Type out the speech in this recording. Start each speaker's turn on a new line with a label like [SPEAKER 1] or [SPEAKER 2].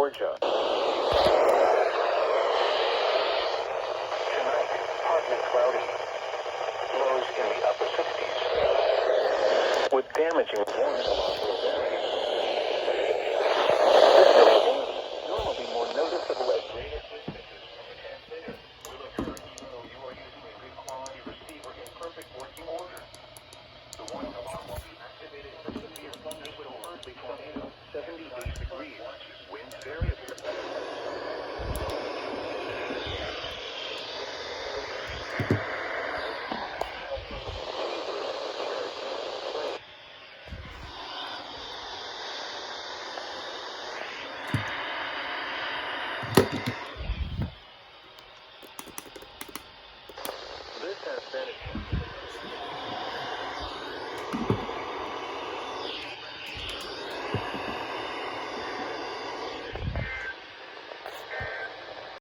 [SPEAKER 1] Georgia. Tonight, partly cloudy. Lows in the upper 60s. With damaging winds along the area. This will normally be more noticeable at greater distances from the transmitter. Will occur even though you are using a good quality receiver in perfect working order. The warning alarm will be activated for severe thunderstorm, early tornado, 78 degrees, winds variable.